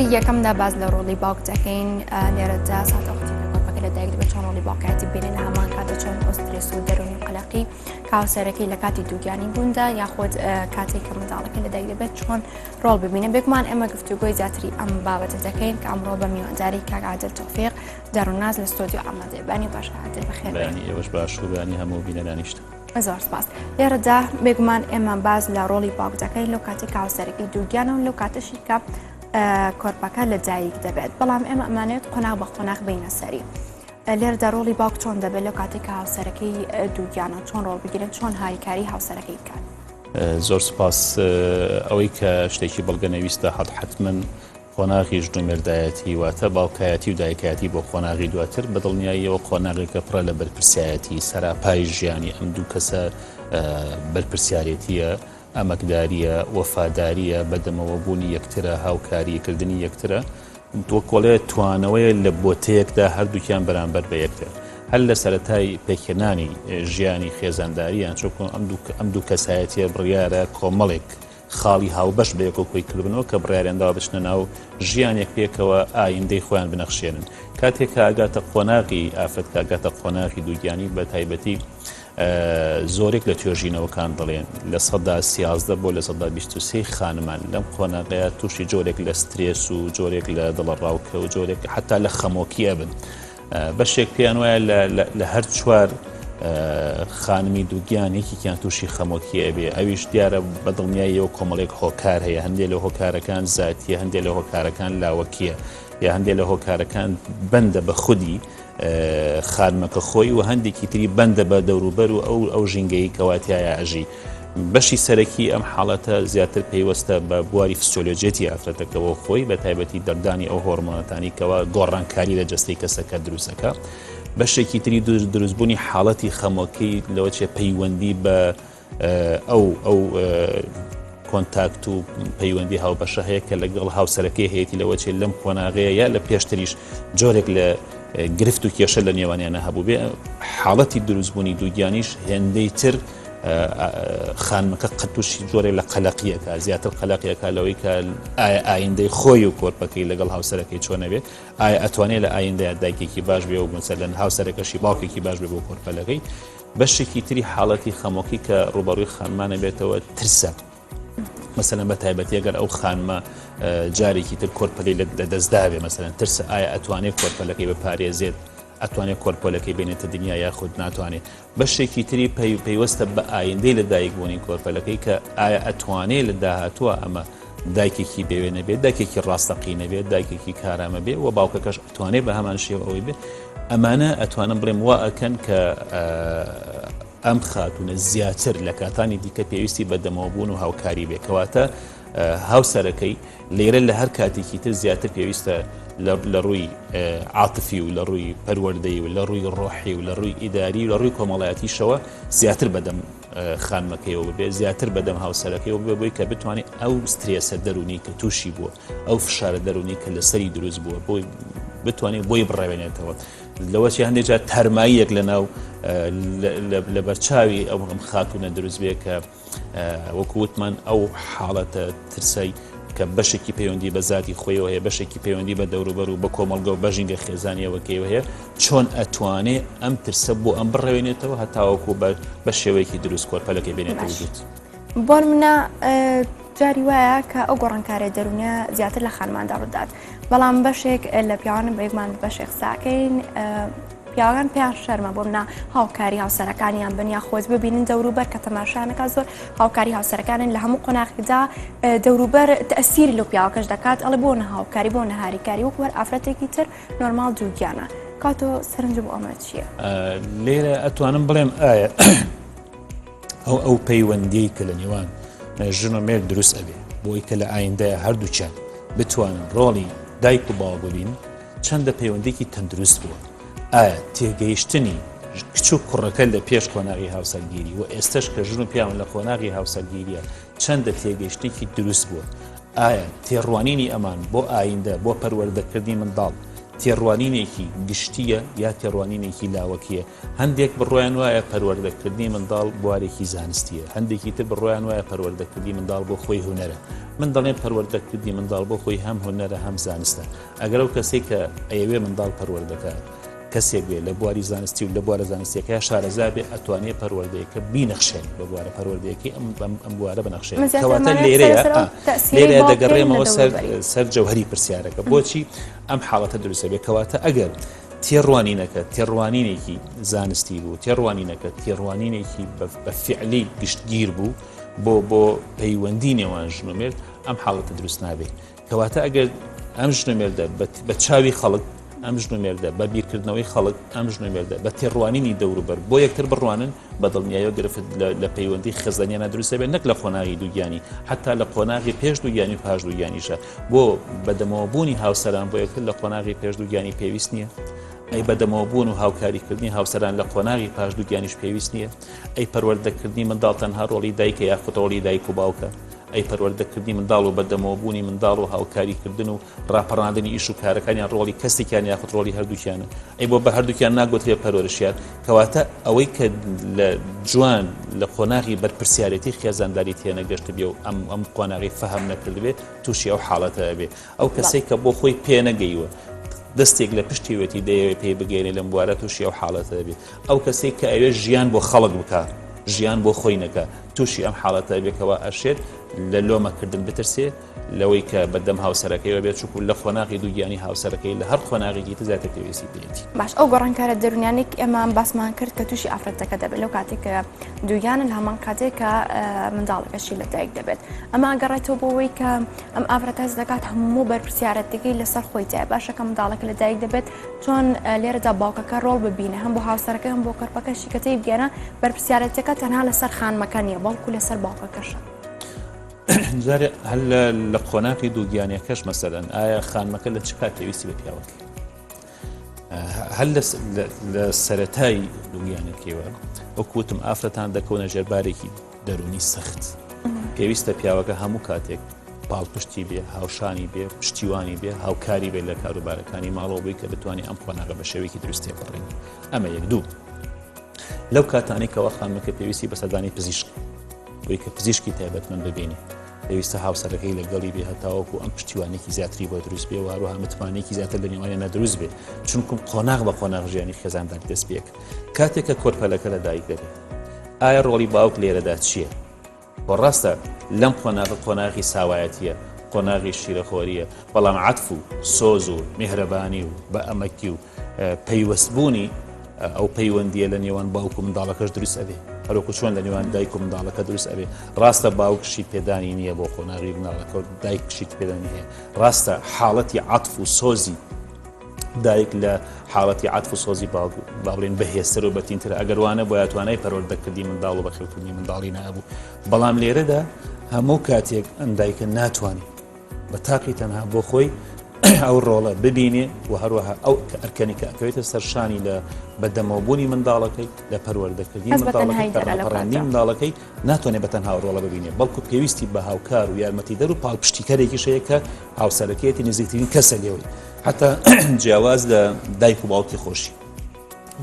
یەکەمدا باز لە ڕۆڵی باوک دەکەین لێرەدا ساتەوەختی کۆرپەکە لە دایک دەبێت چۆن ڕۆڵی باوکایەتی بینێن لە هەمان کاتە چۆن ئۆسترس و دەرونی قەلەقی کاوسەرەکەی لە کاتی دووگیانی بووندا یاخۆت کاتێک کە منداڵەکە لە دایک دەبێت چۆن ڕۆڵ ببینە بێگومان ئێمە گفتوگۆی زیاتری ئەم بابەتە دەکەین کە ئەمڕۆ بە میوانداری کاک عادل تۆفیق داروناز لە ستۆدیۆ ئامادەیە. بانی باش عادل بەخێر بەیانی ئێوەش باش و بەیانی هەموو بینەرانیشت. زۆر سپاس. لێرەدا بێگومان ئێمە باز لە ڕۆڵی باوک دەکەین لەو کاتێک کاوسەرەکەی دووگیانە و لەو کاتەشی کە کۆرپەکە لە دایک دەبێت بەڵام ئێمە ئەمانێت قۆناغ بە قۆناغ بینە سەری لێرەدا ڕۆڵی باوک چۆن دەبێت لەو کاتێک کە هاوسەرەکەی دووگیانە چۆن ڕۆڵ بگیرێت چۆن هاریکاری هاوسەرەکەی بکات. زۆر سپاس. ئەوەی کە شتێکی بەڵگەنەویستە حتمما قۆناغی ژنومێردایەتی واتە باوکایەتی و دایکایەتی بۆ قۆناغی دواتر بەدڵنیاییەوە قۆناغێکە پڕە لە بەرپرسایەتی سەراپای ژیانی ئەم دوو کەسە بەرپرسیارەتیە ئەمەکداریە وەفاداریە بەدەمەوە بوونی یەکترە هاوکاریکردنی یەکترە تۆکۆڵێ توانەوەیە لە بۆتەیەکدا هەردووکیان بەرامبەر بە یەکتر هەر لە سەرەتای پێکهێنانی ژیانی خێزانداریان چۆکۆ ئەم دوو کەسایەتیە بڕیارە کۆمەڵێک خاڵی هاوبەش بە یەکۆ کۆیکردنەوە کە بڕیارێندا بچنە ناو ژیانێک پێکەوە ئایندەی خۆیان بنەخشێنن کاتێک کە ئاگاتە قۆناغی ئافرەت کاگاتە قۆناغی دووگیانی بە تایبەتی زۆرێک لە توێژینەوەکان دەڵێن لە سەدا 13 بۆ لە سەدا 23 خانمان لەم قۆناغەیە تووشی جۆرێک لە سترێس و جۆرێک لە دڵەڕاوکە و جۆرێک حتا لە خەمۆکیە بن بەشێک پێیان وایە لە هەر چوار خانمی دووگیانێکیان تووشی خەمۆکیە بێ ئەویش دیارە بەدڵنیاییەوە کۆمەڵێک هۆکار هەیە هەندێک لە هۆکارەکان زاتیە هەندێک لە هۆکارەکان لاوەکیە یا هەندێک لە هۆکارەکان بەندە بە خودی خانمەکە خۆی و هەندێکی تری بەندە بە دەوروبەر و ئەو ژینگەی کەواتیایە ئەژی بەشی سەرەکی ئەم حاڵەتە زیاتر پێیوەستە بە بواری فسیۆلۆجێتی ئافرەتەکەەوە خۆی بە تایبەتی دەردانی ئەو هۆرمۆنەتانی کەەوە گۆڕانکاری لە جەستەی کەسەکە دروستەکە بەشێکی تری دروستبوونی حاڵەتی خەمۆکەی لەوە چێ پەیوەندی بە ئەو کۆنتاکت و پەیوەندی هاوبەشە هەیە کە لەگەڵ هاوسەرەکەی هەیەی لەوە چێ لەم قۆناغەیە یا لە پێشتریش جۆرێک لە گرفت و کێشە لە نێوانیانە هەبوو بێ حاڵەتی دروستبوونی دووگیانیش هێندەی تر خانمەکە قەتوشی جۆرێک لە قەلەقیەکە زیاتر قەلەقیەکە لەوەی کە ئایا ئایندەی خۆی و کۆرپەکەی لەگەڵ هاوسەرەکەی چۆنە بێت ئایا ئەتوانێت لە ئایندەیە دایکێکی باش بێ و مەسەلەن هاوسەرەکەشی باوکێکی باش بێ بۆ کۆرپەلەکەی بەشێکی تری حاڵەتی خەمۆکی کە ڕوبەڕووی خانمانە بێتەوە ترسە مثلا بە تایبەتی ئەگەر ئەو خانمە جارێکی تر کۆرپەلەی لە دەستداوێ مثلا ترسە ئایا ئەتوانێت کۆرپەلەکەی بپارێزێت ئەتوانێت کۆرپۆلەکەی بێنێتە دنیا یاخود ناتوانێت بەشێکی تری پەیوەستە بە ئایندەی لە دایکبوونی کۆرپەلەکەی کە ئایا ئەتوانێت لە داهاتووە ئەمە دایکێکی بێوێنە بێت دایکێکی ڕاستەقینە بێت دایکێکی کارامە بێ و باوکەکەش ئەتوانێت بە هەمان شێوە ئەوەی بێت ئەمانە ئەتوانم بڵێم وا ئەکەن کە ئەم خاتونە زیاتر لە کاتانی دیکە پێویستی بەدەمەوەبوون و هاوکاری بێکەواتە هاوسەرەکەی لێرە لە هەر کاتێکی تر زیاتر پێویستە لە ڕووی عاتفی و لە ڕووی پەروەردەی و لە ڕووی ڕۆحی و لە ڕووی ئیداری و لە ڕووی کۆمەڵایەتیشەوە زیاتر بەدەم خانمەکەیەوە بێ زیاتر بەدەم هاوسەرەکەیەوە بێ بۆی کە بتوانێت ئەو سترێسە دەرونی کە تووشی بووە ئەو فشارە دەرونی کە لەسەری دروست بووە بۆی بتوانێت بۆی بڕێوێنێتەوە لەوە چی هەندێک جار تەرماییەک لە ناو لە بەرچاوی ئەو هەم خاتونە دروست بێ کە وەکووتمان ئەو حاڵەتە ترسەی کە بەشێکی پەیوەندی بە ذاتی خۆیەوە هەیە بەشێکی پەیوەندی بە دەوروبەر و بە کۆمەڵگە و بەژینگە خێزانیەوەکەیەوە هەیە چۆن ئەتوانێ ئەم ترسە بۆ ئەم بڕێوێنێتەوە هەتاوەکو بە شێوەیەکی دروست کۆرپەلەکەی بێنێتە وجود. بۆ منە جاری وایە کە ئەو گۆڕانکارە دەرونە زیاتر لە خانماندا ڕوودات بەڵام بەشێک لە پیاوانە بەیەکمان بەشێک ساکەین پیاوان پێیان شەرمە بۆ منە هاوکاری هاوسەرەکانیان بنیا خۆز ببینن دەوروبەر کە تەماشانەکە زۆر هاوکاری هاوسەرەکانن لە هەموو قۆناغیدا دەوروبەر تەئسیری لەو پیاوەکەش دەکات ئەڵێ بۆ هاوکاری بۆ نەهاریکاری وەک وەر ئافرەتێکی تر نۆرماڵ دووگیانە کاتۆ سەرنج بۆ ئەمە چییە؟ لێرە ئەتوانم بڵێم ئایا ئەو پەیوەندی کە لە نێوان ژن و مێرد دروست ئەبێ بۆی کە لە ئایندەیە هەردووچیان بتوانن ڕۆڵی دایک و باوە ببین چەندە پەیوەندێکی تەندروست بووە ئایا تێگەیشتنی کچ و کوڕەکە لە پێش قۆناغی هاوسەرگیری و ئێستش کە ژن و پیاوان لە قۆناغی هاوسەرگیریە چەندە تێگەیشتێکی دروست بووە ئایا تێڕوانینی ئەمان بۆ ئایندە بۆ پەروەردەکردنی منداڵ تێڕوانینێکی گشتیە یا تێڕوانینێکی لاوەکیە. هەندێک بڕۆیان وایە پەروەردەکردنی منداڵ بوارێکی زانستیە، هەندێکی تر بڕۆیان وایە پەروەردەکردنی منداڵ بۆ خۆی هونەرە. من دەڵێن پەروەردەکردنی منداڵ بۆ خۆی هەم هونەرە هەم زانستە. ئەگەر ئەو کەسێک کە ئەیەوێ منداڵ پەروەردەکات کەسێک بێ لە بواری زانستی و لە بوارە زانستیەکە یا شارەزا بێ ئەتوانێت پەروەردەیەکە بینەخشێن بە بوارە پەروەردەیەکی ئەم بوارە بنەخشێن. کەواتە لێرەیە دەگەڕێمەوە سەر جەوهەری پرسیارەکە بۆچی ئەم حاڵەتە دروستە بێ. کەواتە ئەگەر تێڕوانینەکە تێڕوانینێکی زانستی بوو، تێڕوانینەکە تێڕوانینێکی بە فعلی گشتگیر بوو بۆ پەیوەندی نێوان ژن و مێرد، ئەم حاڵەتە دروست نابێت. کەواتە ئەگەر ئەم ژن و مێردە بە چاوی خەڵک، ئەم ژن و مێردە بە بیرکردنەوەی خەڵک، ئەم ژن و مێردە بە تێڕوانینی دەوروبەر بۆ یەکتر بڕوانن بە دڵنیاییەوە گرفت لە پەیوەندی خزانیانە دروستە بێت، نەک لە قۆناغی دووگیانی، حتا لە قۆناغی پێش دووگیانی و پاش دووگیانیشە. بۆ بەدەمەوەبوونی هاوسەران بۆ یەکتر لە قۆناغی پێش دووگیانی پێویست نییە؟ ئەی بەدەمەوەبوون و هاوکاریکردنی هاوسەران لە قۆناغی پاش دووگیانیش پێویست نییە؟ ئەی پەروەردەکردنی منداڵ تەنها ڕۆڵی دایکە یاخود ڕۆڵی دایک و باوکە؟ ئەی پەروەردەکردنی منداڵ و بەدەمەوەبوونی منداڵ و هاوکاریکردن و ڕاپەڕاندنی ئیش و کارەکانیان ڕۆڵی کەسێکیان یاخود ڕۆڵی هەردووکیانە؟ ئەی بۆ بە هەردووکیان ناگوترێ پەروەرشیان. کەواتە ئەوەی کە لە جوان لە قۆناغی بەرپرسیارەتی خێزانداری تێنەگەشت بێ و ئەم قۆناغی فەهم نەکردبێت تووشی ئەو حاڵەتە بێ. ئەو کەسێک کە بۆ خۆی پێ نەگەیوە دەستێک لە پشتیوەتی دەیەوێت پێی بگەێنێ لەم بوارە تووشی ئەو حاڵەتە بێت. ئەو کەسێک کە ئەوێ ژیان بۆ خەڵک بکات، ژیان بۆ خۆی نەکە، تووشی ئەم حاڵەتە بێکەوە ئەشێت لە لۆمەکردن بترسێ لەوەی کە بەدەم هاوسەرەکەیەوە بێت، چووکو لە خۆناغی دووگیانی هاوسەرەکەی لە هەر خۆناغێکی تزاتە پێویستی بێتی. باش ئەو گۆڕانکارە دەرونیانێک ئێمە باسمان کرد کە تووشی ئافرەتەکە دەبێت لەو کاتێک کە دووگیانن هەمان کاتێک کە منداڵەکەشی لە دایک دەبێت. ئەمە گەڕێتەوە بۆەوەی کە ئەم ئافرەتە هەست دەکات هەموو بەرپرسیارەتەکەی لەسەر خۆی جای باشە کە منداڵەکە لە دایک دەبێت چۆن لێرەدا باوکەکە ڕۆڵ ببینە هەم بۆ هاوسەرەکە هەم بۆ کەرپەکەشی کە تێی بگەێنە بەرپرسیارەتەکە تەنها لەسەر خانمەکە نییە بەڵکو لەسەر باوکەکەشە. جارێ هەل لە قۆناغی دووگیانیەکەش مەسەلەن ئایا خانمەکە لە چ کات پێویستی بە پیاوەکە؟ هەل لە سەرەتایی دووگیانەکەیەوە وەکوتم ئافرەتان دەکەونە ژێربارێکی دەرونی سەخت. پێویستە پیاوەکە هەموو کاتێک باڵپشتی بێ، هاوشانی بێ، پشتیوانی بێ، هاوکاری بێ لە کاروبارەکانی ماڵەوە بووی کە بتوانێت ئەم قۆناغە بە شێوەیەکی دروستی بڕێن. ئەمە یەک دوو. لەو کاتانەی کەەوە خانمەکە پێویستی بە سەردانی پزیشک بۆی کە پزیشکی تایبەتمەند ببینێ، پێویستە هاوسەرەکەی لەگەڵی بێ هەتاوەکو ئەم پشتیوانێکی زیاتری بۆ دروست بێ و هەروەها متمانێکی زیاتر لە نێوانیان نەدروست بێ، چونکم قۆناغ بە قۆناغ ژیانی خێزانداری دەست پێکە. کاتێک کە کۆرپەلەکە لە دایک دەبێت، ئایا ڕۆڵی باوک لێرەدا چییە؟ بۆ ڕاستە لەم قۆناغی ساوایەتیە، قۆناغی شیرەخۆریە، بەڵام عەتف و سۆز و میهرەبانی و بە ئەمەکی و پەیوەستبوونی ئەو پەیوەندیە لە نێوان باوک و منداڵەکەش دروست ئەبێ، هەروەکو چۆن لە نێوان دایک و منداڵەکە دروست ئەبێ. ڕاستە باوکشی پێدانی نییە بۆ قۆناغی منداڵەکە و دایکشی پێدانی هەیە. ڕاستە حاڵەتی عەتف و سۆزی دایک لە حاڵەتی عەتف و سۆزی باوک باڵێن بەهێزتر و بەتینتر ئەگەر وانە بۆ توانای پەروەردەکردنی منداڵ و بەخێوکردنی منداڵی نەبوو. بەڵام لێرەدا هەموو کاتێک ئەم دایکە ناتوانێت بە تاقی تەنها بۆ خۆی ئەو ڕۆڵە ببینێ و هەروەها ئەو ئەرکەنی کە ئەکەوێتە سەرشانی لە بەدەمەوەبوونی منداڵەکەی لە پەروەردەکردنی منداڵەکەی لە ڕاپەڕاندنی منداڵەکەی ناتوانێت بەتەنها ڕۆڵە ببینێ، بەڵکو پێویستی بە هاوکار و یارمەتیدەر و پاڵپشتیکەرێکی شەیە کە هاوسەرەکەیەتی نزیکترین کەسە لێوەی، حتا جیاواز لە دایک و باوکی خۆشی،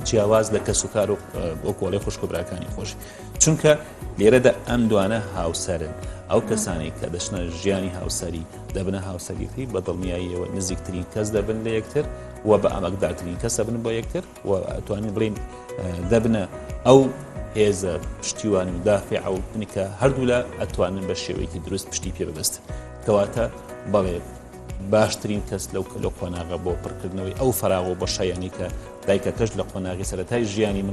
جیاواز لە کەس و کار و وەکوڵێ خوشکبراکانی خۆشی، چونکە لێرەدا ئەم دوانە هاوسەرن. ئەو کەسانی کە دەچنە ژیانی هاوسەری دەبنە هاوسەریەتی بە دڵنیاییەوە نزیکترین کەس دەبن لە یەکتر و بە ئەمەکدارترین کەس دەبن بۆ یەکتر و ئەتوانین بڵین دەبنە ئەو هێزە پشتیوانی و دافع و بنکە هەردوو لە ئەتوانن بە شێوەیەکی دروست پشتی پێ ببەستن. کەواتە بەڵێ باشترین کەس لەو قۆناغە بۆ پڕکردنەوەی ئەو فراغ و بەشایانی کە دایکەکەش لە قۆناغی سەرەتای ژیانی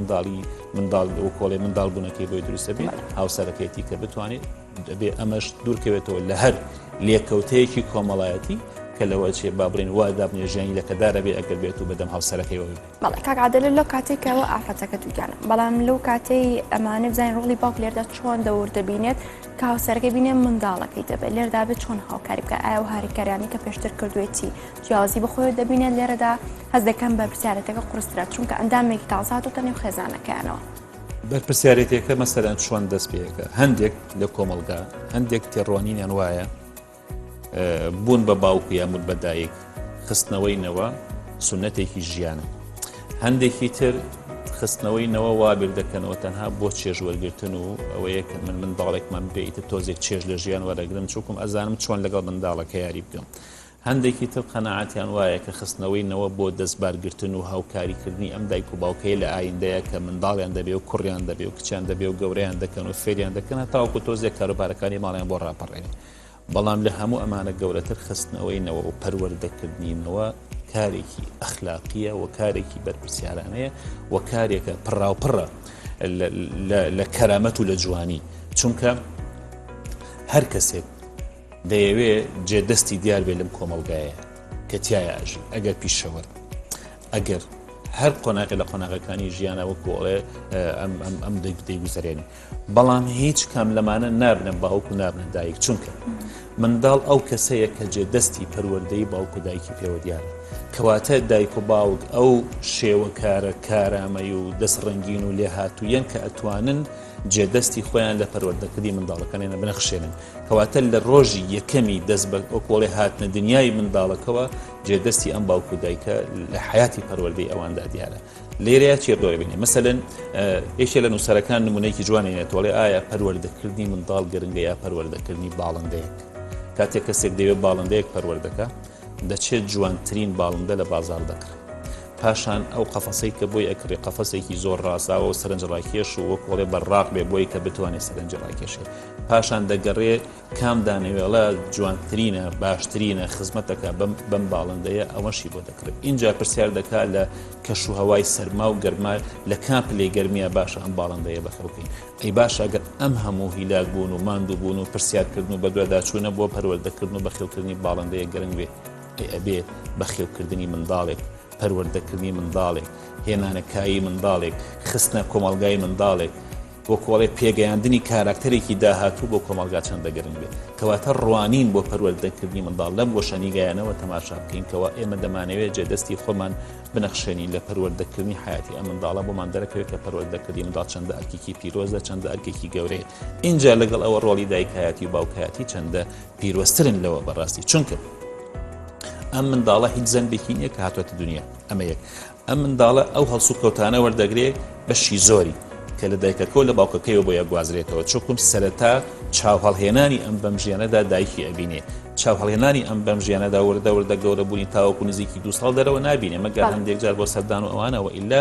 منداڵ وەکۆڵێ منداڵ بوونەکەی بۆی دروستە بێت، هاوسەرەکەیەتی کە بتوانێت دەبێ ئەمەش دوورکەوێتەوە لە هەر لێکەوتەیەکی کۆمەڵایەتی کە لەوە چێ بابڕین وا دابنێ ژیانی لەکەدارە بێ ئەگەر بێت و بەدەم هاوسەرەکەیەوە بێت. بەڵێ کاک عادل لەو کاتێکەوە ئافرەتەکە دووگیانە، بەڵام لەو کاتەی ئەمانە بزانین ڕۆڵی باوک لێرەدا چۆن دەور دەبینێت کە هاوسەرەکەی بینێ منداڵەکەی دەبێت لێرەدا بێت چۆن هاوکاری بکە، ئایا و هاریکاریانی کە پێشتر کردوێتی جیاوازی بەخۆی دەبینێت لێرەدا هەست دەکەن بە پرسیارەتەکە قورسترە چونکە ئەندامێکی تازات و تەنێو خێزانەکەیانەوە. بەرپرسیارەتێکە مەسەرەن چۆن دەست پێەکە هەندێک لە کۆمەلگا هەندێک تێڕوانینیان وایە بوون بە باوک یامون بە دایک خستنەوەی نەوە سنەتێکی ژیانە. هەندێکی تر خستنەوەی نەوە وابیر دەکەنەوە تەنها بۆ چێژ وەرگرتن و ئەوەیە کە من منداڵێکمان بێتە تۆزێک چێژ لە ژیان وەرەگرن چووکم ئەزانم چۆن لەگەڵ منداڵەکە یاری بکەم. هەندێکی تر قەنەعەتیان وایە کە خستنەوەی نەوە بۆ دەستبارگرتن و هاوکاریکردنی ئەم دایک و باوکەیە لە ئایندەیە کە منداڵیان دەبێ و کوڕیان دەبێ و کچیان دەبێ و گەورەیان دەکەن و فێریان دەکەن تاوەکو تۆزێک کاروبارەکانی ماڵیان بۆ ڕاپەڕێن. بەڵام لە هەموو ئەمانە گەورەتر خستنەوەی نەوە و پەروەردەکردنیەوە کارێکی ئەخلاقیە و کارێکی بەرپرسیارانەیە و کارێکە پڕاوپڕە لە کەرامەت و لە جوانی، چونکە هەر کەسێک دەیەوێ جێدەستی دیار بێ لەم کۆمەڵگایە کە تایاژی ئەگەر پیشەوە ئەگەر هەر قۆناغی لە قۆناغەکانی ژیانە وەکوڵێ ئەم دەیگوزارێنی، بەڵام هیچ کام لەمانە نابنە باوک و نابنە دایک، چونکە منداڵ ئەو کەسەیە کە جێدەستی پەروەردەی باوک و دایکی پێوە دیارە، کەواتە دایک و باوک ئەو شێوە کارە کارامەی و دەستڕەنگین و لێهاتوویەن کە ئەتوانن جێدەستی خۆیان لە پەروەردەکردی منداڵەکانیانە بنەخشێنن، کەواتە لە ڕۆژی یەکەمی دەست بە ئۆکۆڵێ هاتنە دنیای منداڵەکەەوە جێدەستی ئەم باوک و دایکە لە حیاتی پەروەردەی ئەواندا دیارە. لێرەیە چێ دۆرە بینێ مەسەلەن یەکێ لە نووسەرەکان نمونەیەکی جوانێنێتوەڵێ ئایا پەروەردەکردنی منداڵ گرنگە یا پەروەردەکردنی باڵندەیەک. کاتێک کەسێک دەوێت باڵندەیەک پەروەردەکە دەچێت جوانترین باڵندە لە بازار دەکڕێت، پاشان ئەو قەفەسەی کە بۆی ئەکرێ قەفەسێکی زۆر ڕاستاوە و سەرنجڕاکێش و وەکوڵێ بەڕاق بێ بۆی کە بتوانێت سەرنجڕاکێشێت، پاشان دەگەڕێ کام دانەوێڵە جوانترینە باشترینە خزمەتەکە بەم باڵندەیە ئەوەشی بۆ دەکرێت. اینجا پرسیار دەکات لە کەش و هەوای سەرما و گەرما لە کام پلەی گەرمیە باشە ئەم باڵندەیە بەخەڵکەین. ئەی باشە ئەگەر ئەم هەموو هیلاک بوون و ماندوو بوون و پرسیارکردن و بە دوێداچوونە بۆ پەروەردەکردن و بەخێوکردنی باڵندەیە گرنگ بێ، ئەبێ بەخێوکردنی منداڵێک، پەروەردەکردنی منداڵێک، هێنانەکایی منداڵێک، خستنە کۆمەڵگای منداڵێک، بۆ کۆڵێ پێگەیاندنی کاراکتەرێکی داهاتوو بۆ کۆمەڵگا چەندە گرنگ بێت، کەواتە ڕوانین بۆ پەروەردەکردنی منداڵ لەم گۆشەنیگایانەوە تەماشا بکەین کەەوە ئێمە دەمانەوێت جێدەستی خۆمان بنەخشێنین لە پەروەردەکردنی حیاتی ئەم منداڵە بۆمان دەرەکەوێت کە پەروەردەکردی منداڵ چەندە ئەرکێکی پیرۆزە چەندە ئەرکێکی گەورەیە. اینجا لەگەڵ ئەوە ڕۆڵی دایکایەتی و باوکایەتی چەندە پیرۆسترن لەوە بەڕاستی، چونکە ئەم منداڵە هیچ زەنبێکی نییە کە هاتووەتە دنیا. ئەمە یەک. ئەم منداڵە ئەو هەڵسو کەوتانە وەردەگرێ بەشی زۆری کە لە دایکەکە و لە باوکەکەیەوە بۆ یەکگوازرێتەوە، چۆکم سەرەتا چاو هەڵهێنانی ئەم بەم ژیانەدا دایکی ئەبینێ، چاو هەڵهێنانی ئەم بەم ژیانەدا وەردە گەورە بوونی تاوەکو نزیکی 2 ساڵ دەرەوە نابینێ مەگەر هەندێک جار بۆ سەردان و ئەوانەوە ئیلا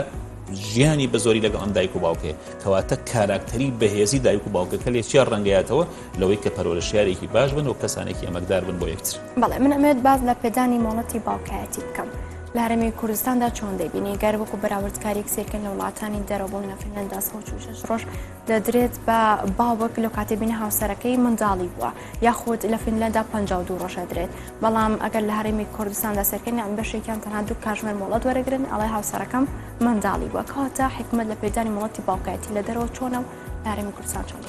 ژیانی بە زۆری لەگەڵ ئەم دایک و باوکەیە، کەواتە کاراکتەری بەهێزی دایک و باوکەکە لێچیان ڕەنگەیاتەوە لەوەی کە پەروەردەشیارێکی باش بن و کەسانێکی ئەمەکدار بن بۆ یەکتر. بەڵێ من ئەمێت باز لە پێدانی مۆڵەتی باوکایەتی بکەم. لە هەرێمی کوردستاندا چۆن دەبینی گەر وەکو بەراوردکاریەک سێکن لە وڵاتانی دەرەوە بۆ منە فینلەندا 6 ڕۆژ دەدرێت بە باوک لە کاتێ بینە هاوسەرەکەی منداڵی بووە، یاخود لە فینلەندا 52 ڕۆژە درێت، بەڵام ئەگەر لە هەرێمی کوردستاندا سەرکەین ئەم بەشێکیان تەنها 2 کاتژمێر مۆڵەت وەرەگرن ئەڵێ هاوسەرەکەم منداڵی بووە، کەواتە حکمت لە پێدانی مۆڵەتی باوکایەتی لە دەرەوە چۆنە و لە هەرێمی کوردستان چۆن؟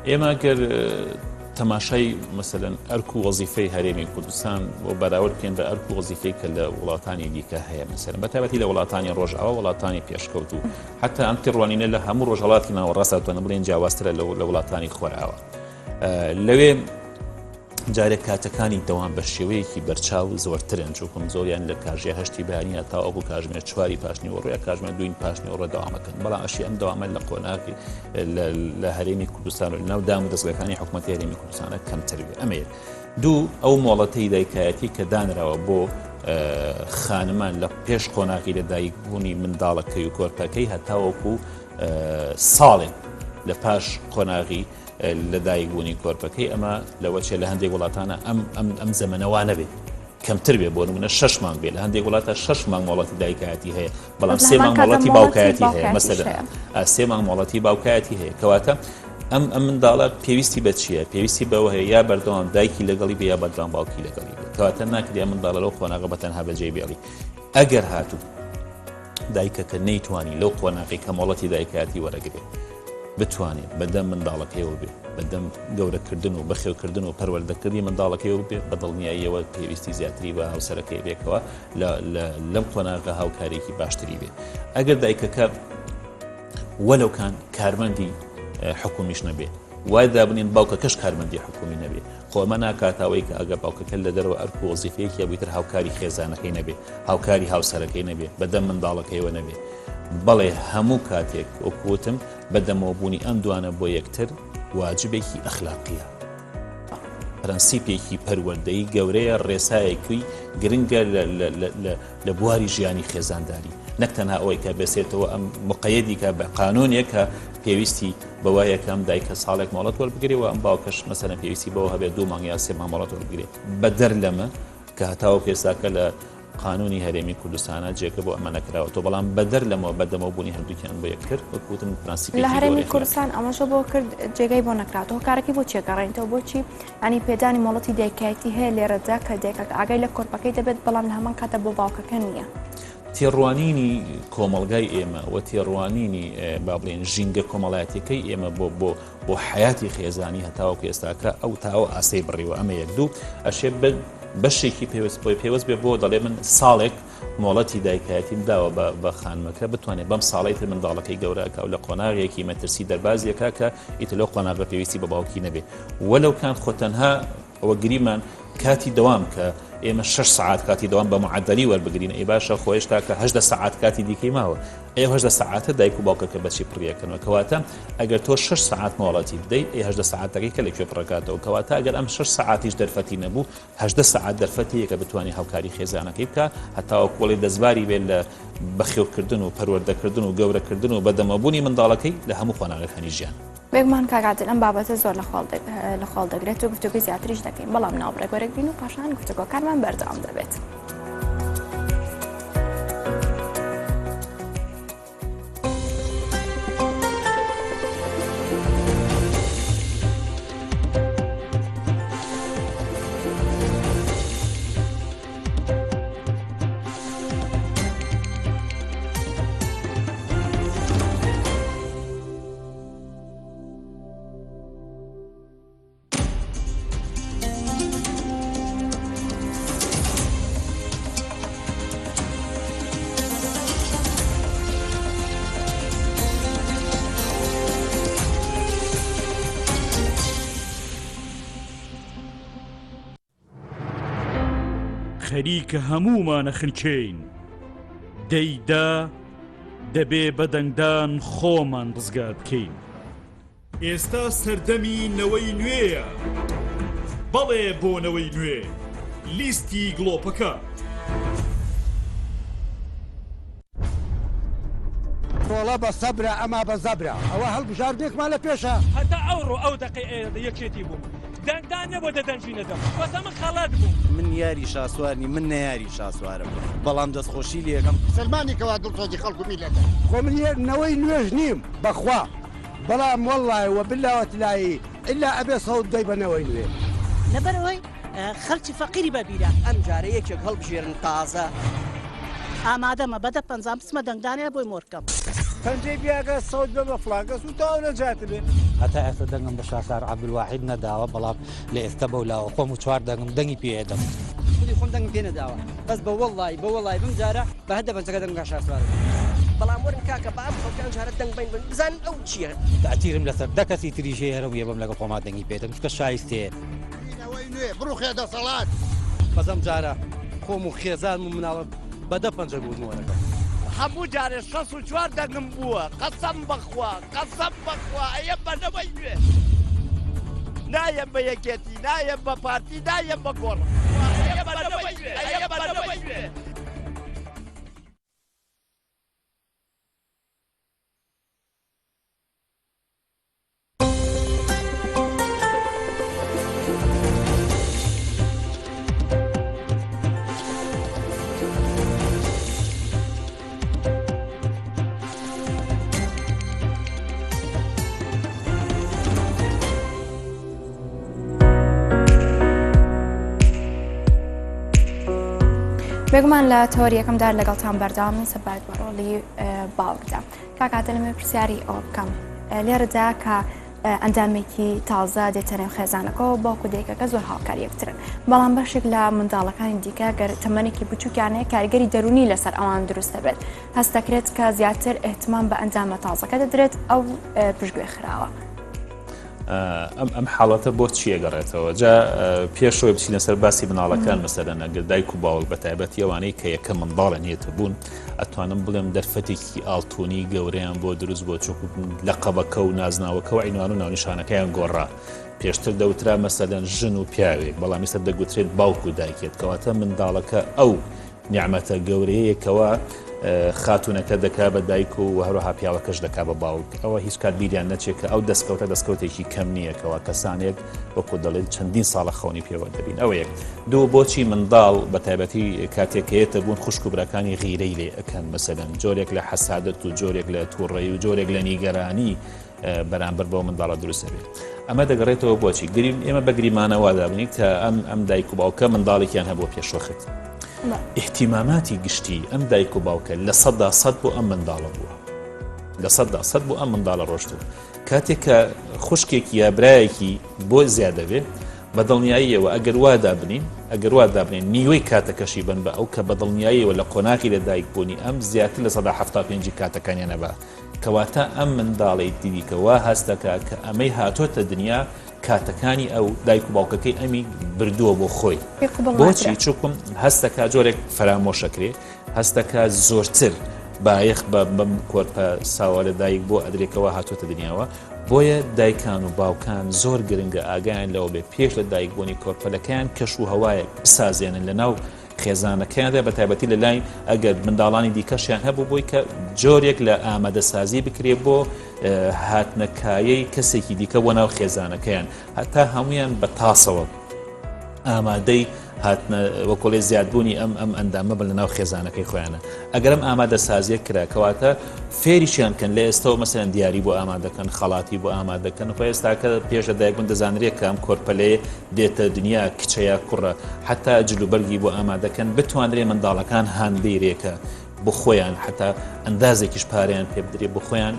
ئێمە گەر تەماشای مەسەلەن ئەرک و وەزیفەی هەرێمی کوردستان بۆ بەراورد بکەین بە ئەرک و وەزیفەی کە لە وڵاتانی دیکە هەیە، مەسەلەن بەتایبەتی لە وڵاتانی ڕۆژئاوا وڵاتانی پێشکەوت و حتا ئەم تێڕوانینە لە هەموو ڕۆژهەڵاتی ناوەڕاستە توانە بڵێن جیاوازترە لە وڵاتانی خۆرئاوا. لەوێ جارێک کاتەکانی دەوام بە شێوەیەکی بەرچاو زۆرترن، چۆکم زۆریان لە کاژێ هەشتی بەیانە تا ئەوکو کاژمێر 4 پاشنیوە ڕۆیە کاژمێر 2 پاشنیوە دەوامەکەن، بەڵام ئەشی ئەم دەوامە لە قۆناغی لە هەرێمی کوردستان و ناو دام و دەستگاکانی حکوومەتی هەرێمی کوردستانە کەمتر بێ. ئەمە یەک. دوو ئەو مۆڵەتەی دایکایەتی کە دانراوە بۆ خانمان لە پێش قۆناغی لەدایکبوونی منداڵەکەی و کۆرپەکەی هەتاوەکو ساڵێک لە پاش قۆناغی لەدایکبوونی کۆرپەکەی، ئەمە لەوەچێ لە هەندێک وڵاتانە ئەم زەمەنەوانە بێت کەمتر بێ، بۆ نمونە 6 مانگ بێت، لە هەندێک وڵاتە 6 مانگ مۆڵەتی دایکایەتی هەیە، بەڵام 3 مانگ مۆڵەتی باوکایەتی هەیە، مەسەلەن 3 مانگ مۆڵەتی باوکایەتی هەیە، کەواتە ئەم منداڵە پێویستی بە چییە؟ پێویستی بەوە هەیە یا بەردەوام دایکی لەگەڵی بێ یا بەردەوام باوکی لەگەڵی بێت، کەواتە ناکرێ منداڵە لەو قۆناغە بەتەنها بەجێ بێڵی. ئەگەر هاتوو دایکەکە نەیتوانی لەو قۆناغی کە مۆڵەتی دایکایەتی وەرەگرێت بتوانێت بەدەم منداڵەکەیەوە بێ، بەدەم گەورەکردن و بەخێوکردن و پەروەردەکردنی منداڵەکەیەوە بێ، بەدڵنیاییەوە پێویستی زیاتری بە هاوسەرەکەی بێکەوە لەم قۆناغە هاوکارێکی باشتری بێ. ئەگەر دایکەکە وەلەوکان کارمەندی حکومیش نەبێت وای دابنین باوکەکەش کارمەندی حکومی نەبێ خۆمە ناکاتەوەی کە ئەگە باوکەکە لە دەرەوە ئەرک و وەزیفەیەکی بوویتر هاوکاری خێزانەکەی نەبێ هاوکاری هاوسەرەکەی نەبێ بەدەم منداڵەکەیەوە نەبێ بەڵێ هەموو کاتێک وەکوتم بەدەمەوەبوونی ئەم دوانە بۆ یەکتر واجبێکی ئەخلاقیە پرەنسیپێکی پەروەردەیی گەورەیە ڕێسایەکی گرنگە لە بواری ژیانی خێزانداری نەک تەنها ئەوەی کە بێسێتەوە ئەم مقەیەدی کە بە قانونێک کە پێویستی بەوە یەکەم دایکە ساڵێک ماڵەت وەربگرێەوە ئەم باوکەش مەسەرەن پێویستی بەوە هەبێت 2 مانگ یا 3 مانگ ماڵەت وەربگرێت بەدەر لەمە کە هەتاوە پێساکە لە قانونی هەرێمی کوردستانە جێگە بۆ ئەمە نەکراوەوە بەڵام بەدەر لەمەوە بەدەمەوەبوونی هەردووکیان بۆ یەکتر وەکوتم پرەنسیپێکی لە هەرێمی کوردستان ئەمەشە بۆ کرد جێگەی بۆ نەکراتەوە کارێکی بۆ چێگەڕێنیتەوە بۆچی ئەنی پێدانی مۆڵەتی دایکایەتی هەیە لێرەدا کە دایکەکە ئاگای لە کۆرپەکەی دەبێت بەڵام لە هەمان کاتە بۆ باوکەکە نییە تێڕوانینی کۆمەلگای ئێمە و تێڕوانینی با بڵێن ژینگە کۆمەڵایەتەکەی ئێمە بۆ حیاتی خێزانی هەتاوەکو ئێستاکە ئەو تاوە ئاسەی بڕیوە ئەمە یەک دوو ئەشێ بەشێکی پێوەست بێ بۆ دەڵێ من ساڵێک مۆڵەتی دایکایەتیم داوە بە خانمەکە بتوانێت بەم ساڵی تر منداڵەکەی گەورەکە و لە قۆناغێکی مەترسی دەربازیەکە کە ئیتر لەو قۆناغ پێویستی بە باوکی نەبێ وەلەو کان خۆتەنها ئەوە گریمان کاتی دەوام کە ئێمە 6 ساعات کاتی دەوام بە معدەلی وەربگرین ئەی باشە خۆیش تا کە 8 ساعات کاتی دیکەی ماوە ئێ 8 ساعاتە دایک و باوکەکە بەچی پڕیەکەنەوە کەواتە ئەگەر تۆ 6 ساعات مۆڵەتی بدەیت ئێ 8 ساعاتەکەی کە لەکوێ پڕکاتەوە کەواتە ئەگەر ئەم 6 ساعاتیش دەرفەتی نەبوو 8 ساعات دەرفەتی کە بتوانانی هاوکاری خێزانەکەی بکە هەتاوە کۆڵی دەستباری بێت لە بەخێوکردن و پەروەردەکردن و گەورەکردن و بەدەمەبوونی منداڵەکەی لە هەموو خۆناغەکانی ژیان بێگومان کاگاتن ئەم بابەتە زۆر لە خۆڵ دەگرێت و گفتوگوی زیاتریش دەکەین بەڵام ناوبڕێک وەرەک بین و پاشان گفتوگۆکارمان بەردەوام دەبێت. خەریکە هەموومانە خنچین دەیدا دەبێ بەدەنگدان خۆمان ڕزگار بکەین ئێستا سەردەمی نەوەی نوێیە بەڵێ بۆ نەوەی نوێ لیستی گڵۆپەکە ڕۆڵە بە سەبرە ئەما بە زەبرە ئەوە هەڵبژاردێکمان لە پێشە هەتا ئەوڕۆ ئەو دقی یەکێتی بوو دەنگدان نەبوو دەدەنجینەدەم وەتە من خەڵات بوو من یاری شاسوارنی من نەیاری شاسوارم بەڵام دەستخۆشی لێکم سلمانی کەوا دڵتۆجی خەڵکو میلەتە خۆ من نەوەی نوێژ نیم بەخوا بەڵام وەڵڵای وە بلاوەتلایی ئللا ئەبێ سەوت دەی بەنەوەی نوێ لەبەرەوەی خەڵکی فەقیری بەبیرە ئەم جارە یەکێک هەڵبژێرن تازە ئامادەمە بەدە 50 بسمە دەنگدانێ بۆی مۆرکەم پەنجەی بیاگە سەوت بە فڵاگەس و تاو نەجاتە بێ هەتا ئێستا دەنگم بە شاسار عەبدولواحید نەداوە بەڵام لە ئێستا بەولاوە خۆم و 4 دەنگم دەنگی پێدەم خودی خۆم دەنگ پێ نەداوە بەس بە وەڵڵای بم جارە بە هەر دەبەنجەکە دەنگا شاسوار بەڵام وەرن کاکە بە ئەم خەڵکیان جارە دەنگ بین بزانن ئەو چییە تەعتیرم لەسەر دە کەسی تریژێ هەرە ویە بەم لەگە خۆما دەنگی پێدەم چکە شایستێ نەوەی نوێ بڕوخێ دەسەڵات بەزەم جارە خۆم و خێزان و مناڵە بەدە پەنجە بوونەوەەکەم هەموو جارێ 64 دەنگم بووە قەسەم بەخوا ئەیە بەنەوەی نوێ نایەم بە یەکێتی نایەم بە پارتی نایەم بە گۆڕ ئەیە بەنەوەی نوێ بێگومان لە تۆری یەکەمدار لەگەڵتان بەرداوامن سەبارەت بە ڕۆڵی باوکدا کاکاتە لەمێ پرسیاری ئەوە بکەم لێرەدا کە ئەندامێکی تازە دێتە نێو خێزانەکەەوە باوکو دایکەکە زۆر هاوکاری یەکترن بەڵام بەشێک لە منداڵەکانی دیکە گەر تەمەنێکی بچووکیانەیە کاریگەری دەرونی لەسەر ئەوان دروست دەبێت هەست دەکرێت کە زیاتر ئێحتمام بە ئەندامە تازەکە دەدرێت ئەو پشتگوێ خراوە ئەم حاڵەتە بۆ چیە گەڕێتەوە جا پێشەوەی بچینە سەر باسی مناڵەکان مەسەلەن ئەگەر دایک و باوک بە تایبەتی ئەوانەی کە یەکە منداڵە نیەتە بوون ئەتوانم بڵێم دەرفەتێکی ئاڵتونی گەورەیان بۆ دروست بۆ چوک لە قەبەکە و نازناوەکە و عینوان و ناونیشانەکەیان گۆڕا پێشتر دەوترا مەسەلەن ژن و پیاوێک بەڵام ئێستا دەگوترێت باوک و دایکێت کەواتە منداڵەکە ئەو نیعمەتە گەورەیەکەوە خاتونەکە دەکا بە دایک و هەروەها پیاوەکەش دەکا بە باوک ئەوە هیچ کات بیریان نەچێت کە ئەو دەستکەوتە دەستکەوتێکی کەم نییەکەوە کەسانێک وەکو دەڵێت چەندین ساڵە خەونی پێوە دەبین ئەوە یەک دوو بۆچی منداڵ بە تایبەتی کاتێکەیەتە بوون خوشک و براکانی غیرەی لێ ئەکەن مەسەلەن جۆرێک لە حەسادەت و جۆرێک لە تووڕێی و جۆرێک لە نیگەرانی بەرامبەر بۆ منداڵە دروست بێت ئەمە دەگەڕێتەوە بۆچی ئێمە بەگریمانەوا دابنین کە ئەم دایک و باوکە منداڵێکیان هەبووە پێشوەخت احتیماماتی گشتی ئەم دایک و باوکە لە 100% بۆ ئەم منداڵە بووە لە 100% بۆ ئەم منداڵە ڕۆشتووە کاتێک کە خوشکێکی یا برایەکی بۆ زیادە بێ بەدڵنیاییەوە ئەگەر وا دابنین نیوەی کاتەکەشی بن بە ئەو کە بەدڵنیاییەوە لە قۆناقی لە دایک بوونی ئەم زیاتر لە 175 کاتەکانیانە بە کەواتە ئەم منداڵی دیدیکە وا هەستەکە کە ئەمەی هاتۆتە دنیا کاتەکانی ئەو دایک و باوکەکەی ئەمی بردووە بۆ خۆی بۆچی چووکم هەستەکە جۆرێک فەرامۆشەکرێ هەستەکە زۆرتر بایەخ بەم کۆرپە ساوە لە دایک بۆ ئەدرێکەوە هاتوۆتە دنیاوە بۆیە دایکان و باوکان زۆر گرنگە ئاگایان لەوە بێ پێش لە دایک بوونی کۆرپەلەکەیان کەش و هەوایە بسازێنن لە ناو خێزانەکەیاندا بە تایبەتی لە لای ئەگەر منداڵانی دیکەشیان هەبوو بۆی کە جۆرێک لە ئامادەسازی بکرێ بۆ هاتنەکایەی کەسێکی دیکە بۆ ناو خێزانەکەیان هەتا هەمویان بە تاسەوە ئامادەی وەکۆڵێ زیادبوونی ئەم ئەندامە بن لە ناو خێزانەکەی خۆیانە ئەگەرم ئامادەسازیە کرا کەواتە فێریشیان کەن لە ئێستەوە مەسەلەن دیاری بۆ ئامادەکەن خەڵاتی بۆ ئامادەکەن خۆ ئێستاکە پێش لە دایک بوون دەزانرێت کە ئەم کۆرپەلەیە دێتە دنیا کچەیە کوڕە حتا جلوبەرگی بۆ ئامادەکەن بتوانرێ منداڵەکان هاندەیرێکە بۆ خۆیان حتا ئەندازێکیش پارەیان پێ بدرێ بۆ خۆیان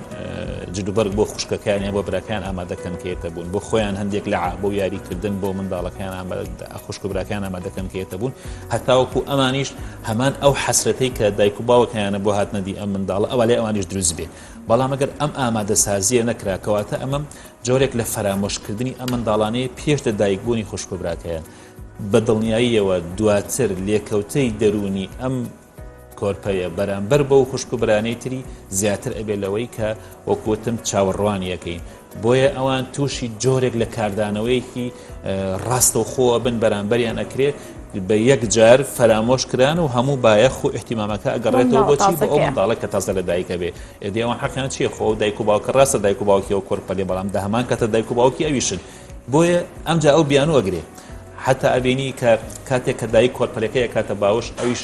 جلوبەرگ بۆ خوشکەکانیان بۆ براکان ئامادەکەن کێتە بوون بۆ خۆیان هەندێک لە بۆ یاریکردن بۆ منداڵەکان خوشک و براکان ئامادەکەن کێتە بوون هەتاوەکو ئەمانیش هەمان ئەو حەسرەتەی کە دایک و باوکیانە بۆ هاتنەدی ئەم منداڵە ئەوە لێ ئەوانیش دروست بێ بەڵام ئەگەر ئەم ئامادەسازیە نەکراکەواتە ئەمەم جۆرێک لە فەرامۆشکردنی ئەم منداڵانەیە پێش لە دایکبوونی خوشک و براکەیان بەدڵنیاییەوە دواتر لێکەوتەی دەرونی ئەم کۆرپەیە بەرامبەر بەو خوشک و برانەی تری زیاتر ئەبێ لەوەی کە وەکوتم چاوەڕوانیەکەین بۆیە ئەوان تووشی جۆرێک لە کاردانەوەیەکی ڕاستەوخۆوە بن بەرامبەریان ئەکرێت بە یەک جار فەرامۆش کران و هەموو بایەخ و احتیمامەکە ئەگەڕێتەوە بۆچی بۆ ئەو منداڵە کە تازە لە دایکە بێ ئێدیەوان حەقیان چیە خۆ دایک و باوکە ڕاستە دایک و باوکیەوە کۆرپەلێ بەڵام دە هەمان کاتە دایک و باوکی ئەویشن بۆیە ئەمجا ئەو بیانوە ئەگرێ حتا ئەبینی کە کاتێک کە دایک کۆرپەلەکەی کاتە باوش ئەویش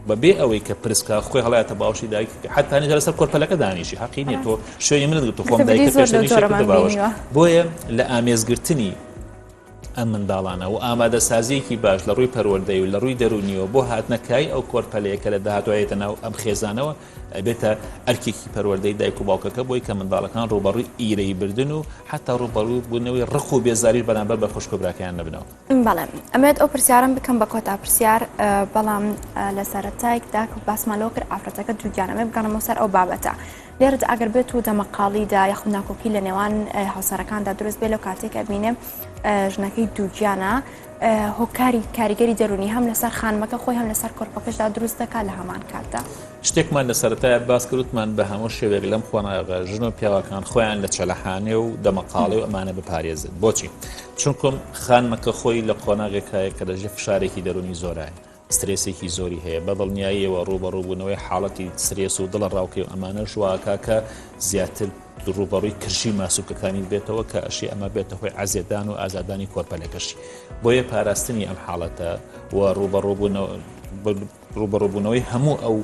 بەبێ ئەوەی کە پرسکە خۆی هەڵایەتە باوشی دایک حتا نێ لەسەر کۆرپەلەکە دانیشی حەقی نیە تۆ شوێنی منت گوتو خۆم دایکە پێشتر باوش بۆیە لە ئامێزگرتنی ئەم منداڵانە و ئامادەسازیەکی باش لە ڕووی پەروەردەی و لە ڕووی دەرونیەوە بۆ هاتنەکای ئەو کۆرپەلەیەکە لە داهاتوایەتە ناو ئەم خێزانەوە ئەبێتە ئەرکێکی پەروەردەی دایک و باوکەکە بۆی کە منداڵەکان ڕوبەڕووی ئیرەی بردن و حتا ڕوبەڕووی بوونەوەی ڕق و بێزاریش بەرامبەر بە خوشک و براکەیان نەبنەوە بەڵێ ئەمێت ئەو پرسیارم بکەم بە کۆتا پرسیار بەڵام لە سەرەتایکدا باسمالەوە کرد ئافرەتەکە دووگیانەمێ بگەڕمەوە سەر ئەو بابەتە لێرە ئەگەر بێت و دەمەقاڵیدا یاخود ناکۆکی لە نێوان هاوسەرەکاندا دروست بێت لەو کاتێک ئەبینێ ژنەکەی دووگیانە هۆکاری کاریگەری دەرونی هەم لەسەر خانمەکە خۆی هەم لەسەر کۆرپەکەشدا دروست دەکات لە هەمان کاتدا شتێکمان لە سەرەتایە باس کردوتمان بە هەموو شێوێک لەم خۆناغا ژن و پیاوەکان خۆیان لە چەلەحانێ و دەمەقاڵێ و ئەمانە بپارێزن بۆچی چونکم خانمەکە خۆی لە قۆناغێکایە کە لەژێ فشارێکی دەرونی زۆرایە سترێسێکی زۆری هەیە بەدڵنیاییەوە ڕوبەڕووبوونەوەی حاڵەتی سترێس و دڵە ڕاوکەی و ئەمانە ژواکە کە زیاتر ڕوبەڕووی کرشی ماسووکەکانی بێتەوە کە ئەشی ئەمە بێتە خۆی عەزێدان و ئازادانی کۆرپەلەکەشی بۆیە پاراستنی ئەم حاڵەتە و ڕوبەڕووبوونەوەی هەموو ئەو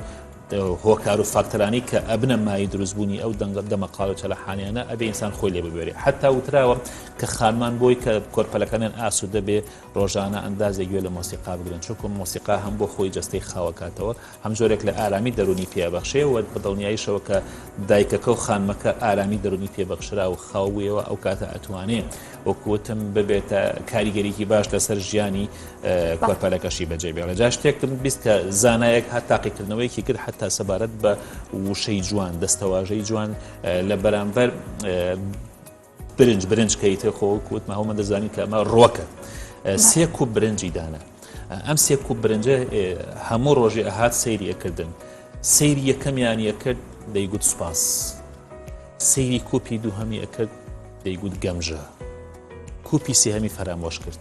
هۆکار و فاکتەرانی کە ئەبنە مای دروستبوونی ئەو دەمەقاڵ و چەلەحانیانە ئەبێ ئینسان خۆی لێ ببوێرێ حتا وتراوە کە خانمان بۆی کە کۆرپەلەکانیان ئاسوودە بێ ڕۆژانە ئەندازێک گوێ لە مۆسیقا بگرن چونکە مۆسیقا هەم بۆ خۆی جەستەی خاوەکاتەوە هەم جۆرێک لە ئارامی دەرونی پێبەخشێ و بەدڵنیاییشەوە کە دایکەکە و خانمەکە ئارامی دەرونی پێبەخشرا و خاوبوویەوە ئەو کاتە ئەتوانێ وەکوتم ببێتە کاریگەریکی باش لەسەر ژیانی کۆرپەلەکەشی بەجێ بێڵە جا شتێکتم بیست کە زانایەک هەر تاقیکردنەوەیکی کرد حتا سەبارەت بە وشەی جوان دەستەواژەی جوان لە بەرامبەر برنج کەیتە خۆ کووتمە هەومە دەزانی کە ئەمە ڕۆکە 3 کوب برنجی دانا ئەم 3 کوب برنجە هەموو ڕۆژێ ئەهات سەیریەکردن سەیری یەکەمیانیە کرد دەیگوت سوپاس سەیری کوپی دووهەمی ئەکرد دەیگوت گەمژە کوپی سێهەمی فەرامۆش کرد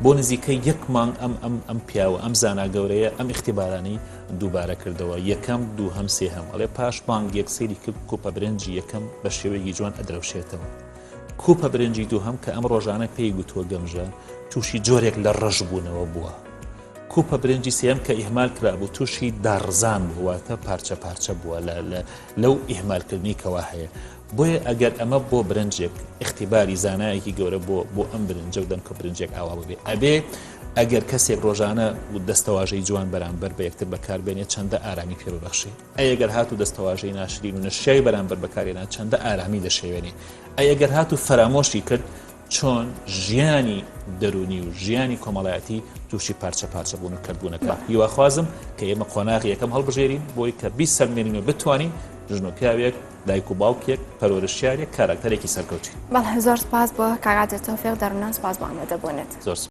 بۆ نزیکەی یەک مانگ ئەم پیاوە ئەم زانا گەورەیە ئەم اختیبارانی دووبارە کردەوە یەکەم دووهەم سێهەم ئەڵێ پاش مانگ یەک سەیری کرد کوپە برنجی یەکەم بە شێوەیەکی جوان ئەدرەوشێتەوە کوپە برنجی دووهەم کە ئەم ڕۆژانە پێی گوتووە گەمژە تووشی جۆرێک لە ڕەش بوونەوە بووە کوپە برنجی سێم کە ئیهمال کرابوو تووشی دارزان بوواتە پارچە پارچە بووە لەو ئیهمالکردنی کەوا هەیە بۆیە ئەگەر ئەمە بۆ برنجێک اختیباری زانایەکی گەورە بۆ ئەم برنجە و دەم کە برنجێک ئاوا ببێ ئەبێ ئەگەر کەسێک ڕۆژانە دەستەواژەی جوان بەرامبەر بە یەکتر بەکاربێنێت چەندە ئارامی پێ ببەخشێ ئەگەر هاتو دەستەواژەی ناشرین و نشای بەرامبەر بەکارێنان چەندە ئارامی دەشێوێنێ ئەگەر هاتو فەرامۆشی کرد چۆن ژیانی دەرونی و ژیانی کۆمەڵایەتی تووشی پارچە پارچە بوون و کردبوونەکە هیواخوازم کە ئێمە قۆناغی یەکەم هەڵبژێرین بۆی کە بی سەرمێنین و بتوانین ژن و پیاوێک دایک و باوکێک پەرۆرشیارێک کاراکتەرێکی سەرکەوتی بەڵێ زۆر سپاس بۆ کاگاتێت تۆفێق دەڕنان سپاس بۆ ئامادەبوونێت زۆر